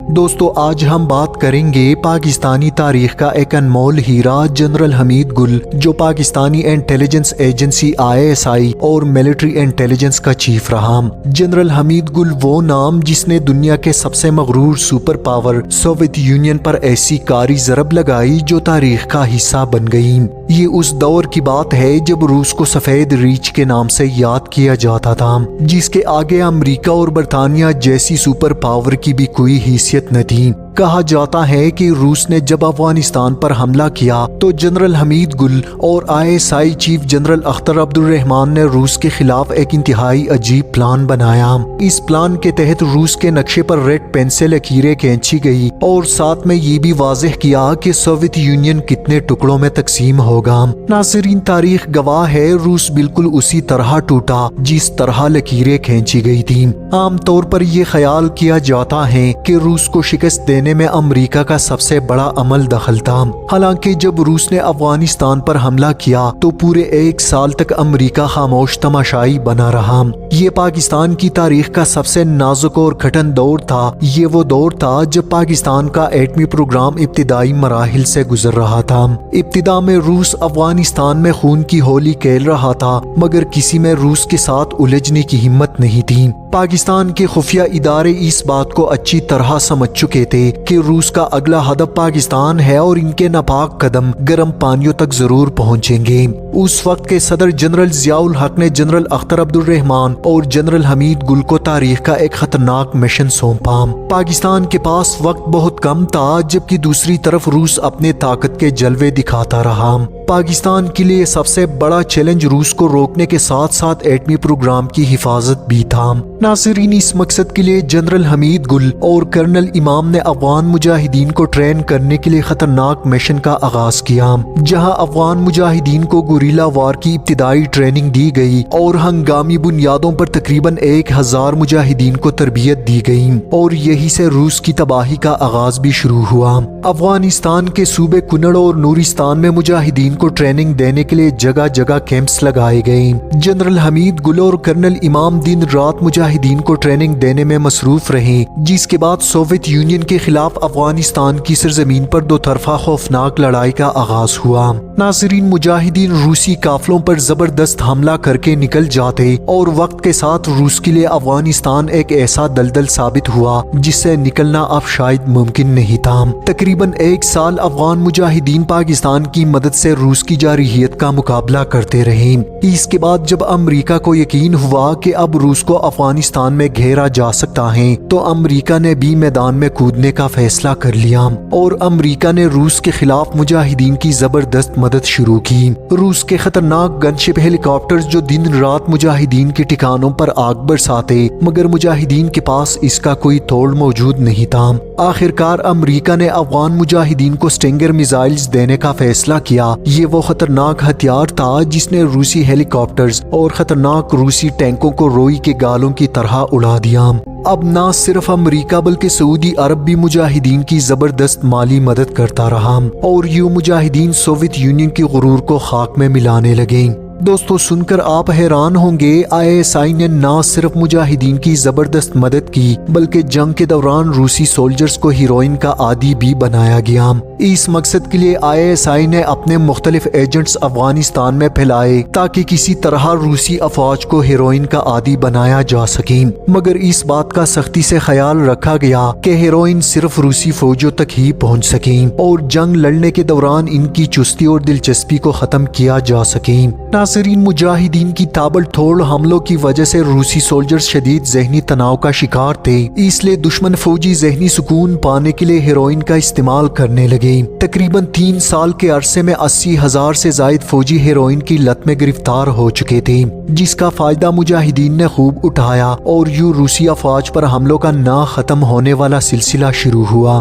دوستو آج ہم بات کریں گے پاکستانی تاریخ کا ایک انمول ہیرا جنرل حمید گل، جو پاکستانی انٹیلیجنس ایجنسی ISI اور ملٹری انٹیلیجنس کا چیف رہا۔ جنرل حمید گل وہ نام جس نے دنیا کے سب سے مغرور سپر پاور سوویت یونین پر ایسی کاری ضرب لگائی جو تاریخ کا حصہ بن گئی۔ یہ اس دور کی بات ہے جب روس کو سفید ریچھ کے نام سے یاد کیا جاتا تھا، جس کے آگے امریکہ اور برطانیہ جیسی سپر پاور کی بھی کوئی حیثیت نہ تھی۔ کہا جاتا ہے کہ روس نے جب افغانستان پر حملہ کیا تو جنرل حمید گل اور ISI chief general Akhtar Abdur Rahman نے روس کے خلاف ایک انتہائی عجیب پلان بنایا۔ اس پلان کے تحت روس کے نقشے پر ریڈ پین سے لکیریں کھینچی گئی اور ساتھ میں یہ بھی واضح کیا کہ سوویت یونین کتنے ٹکڑوں میں تقسیم ہوگا۔ ناظرین، تاریخ گواہ ہے روس بالکل اسی طرح ٹوٹا جس طرح لکیریں کھینچی گئی تھی۔ عام طور پر یہ خیال کیا جاتا ہے کہ روس کو شکست دینے میں امریکہ کا سب سے بڑا عمل دخل تھا۔ حالانکہ جب روس نے افغانستان پر حملہ کیا تو پورے 1 سال تک امریکہ خاموش تماشائی بنا رہا۔ یہ پاکستان کی تاریخ کا سب سے نازک اور کھٹن دور تھا۔ یہ وہ دور تھا جب پاکستان کا ایٹمی پروگرام ابتدائی مراحل سے گزر رہا تھا۔ ابتدا میں روس افغانستان میں خون کی ہولی کھیل رہا تھا، مگر کسی میں روس کے ساتھ الجھنے کی ہمت نہیں تھی۔ پاکستان کے خفیہ ادارے اس بات کو اچھی طرح سمجھ چکے تھے کہ روس کا اگلا ہدف پاکستان ہے اور ان کے ناپاک قدم گرم پانیوں تک ضرور پہنچیں گے۔ اس وقت کے صدر جنرل ضیاء الحق نے جنرل اختر عبدالرحمان اور جنرل حمید گل کو تاریخ کا ایک خطرناک مشن سونپا۔ پاکستان کے پاس وقت بہت کم تھا، جبکہ دوسری طرف روس اپنے طاقت کے جلوے دکھاتا رہا۔ پاکستان کے لیے سب سے بڑا چیلنج روس کو روکنے کے ساتھ ساتھ ایٹمی پروگرام کی حفاظت بھی تھا۔ ناظرین، اس مقصد کے لیے جنرل حمید گل اور کرنل امام نے افغان مجاہدین کو ٹرین کرنے کے لیے خطرناک مشن کا آغاز کیا، جہاں افغان مجاہدین کو گوریلا وار کی ابتدائی ٹریننگ دی گئی اور ہنگامی بنیادوں پر تقریباً 1000 مجاہدین کو تربیت دی گئی، اور یہی سے روس کی تباہی کا آغاز بھی شروع ہوا۔ افغانستان کے صوبے کنڑ اور نورستان میں مجاہدین کو ٹریننگ دینے کے لیے جگہ جگہ کیمپس لگائے گئے۔ جنرل حمید گل اور کرنل امام دن رات مجاہدین کو ٹریننگ دینے میں مصروف رہے، جس کے بعد سوویت یونین کے خلاف افغانستان کی سرزمین پر دو طرفہ خوفناک لڑائی کا آغاز ہوا۔ ناظرین، مجاہدین روسی قافلوں پر زبردست حملہ کر کے نکل جاتے اور وقت کے ساتھ روس کے لیے افغانستان ایک ایسا دلدل ثابت ہوا جس سے نکلنا اب شاید ممکن نہیں تھا۔ تقریباً 1 سال افغان مجاہدین پاکستان کی مدد سے روس کی جارحیت کا مقابلہ کرتے رہے۔ اس کے بعد جب امریکہ کو یقین ہوا کہ اب روس کو افغانستان میں گھیرا جا سکتا ہے تو امریکہ نے بھی میدان میں کودنے کا فیصلہ کر لیا اور امریکہ نے روس کے خلاف مجاہدین کی زبردست مدد شروع کی۔ روس کے خطرناک گن شپ ہیلی کاپٹرز جو دن رات مجاہدین کے ٹھکانوں پر آگ برساتے، مگر مجاہدین کے پاس اس کا کوئی توڑ موجود نہیں تھا۔ آخرکار امریکہ نے افغان مجاہدین کو سٹنگر میزائلز دینے کا فیصلہ کیا۔ یہ وہ خطرناک ہتھیار تھا جس نے روسی ہیلی کاپٹرز اور خطرناک روسی ٹینکوں کو روئی کے گالوں کی طرح اڑا دیا۔ اب نہ صرف امریکہ بلکہ سعودی عرب بھی مجاہدین کی زبردست مالی مدد کرتا رہا، اور یوں مجاہدین سوویت یونین کی غرور کو خاک میں ملانے لگے۔ دوستو، سن کر آپ حیران ہوں گے، ISI نے نہ صرف مجاہدین کی زبردست مدد کی بلکہ جنگ کے دوران روسی سولجرز کو ہیروئن کا عادی بھی بنایا گیا۔ اس مقصد کے لیے ISI نے اپنے مختلف ایجنٹس افغانستان میں پھیلائے تاکہ کسی طرح روسی افواج کو ہیروئن کا عادی بنایا جا سکے، مگر اس بات کا سختی سے خیال رکھا گیا کہ ہیروئن صرف روسی فوجوں تک ہی پہنچ سکے اور جنگ لڑنے کے دوران ان کی چستی اور دلچسپی کو ختم کیا جا سکے۔ ناظرین، مجاہدین کی تابڑ توڑ حملوں کی وجہ سے روسی سولجرز شدید ذہنی تناؤ کا شکار تھے، اس لیے دشمن فوجی ذہنی سکون پانے کے لیے ہیروئن کا استعمال کرنے لگے۔ تقریباً 3 سال کے عرصے میں 80,000 سے زائد فوجی ہیروئن کی لت میں گرفتار ہو چکے تھے، جس کا فائدہ مجاہدین نے خوب اٹھایا اور یوں روسی افواج پر حملوں کا نہ ختم ہونے والا سلسلہ شروع ہوا۔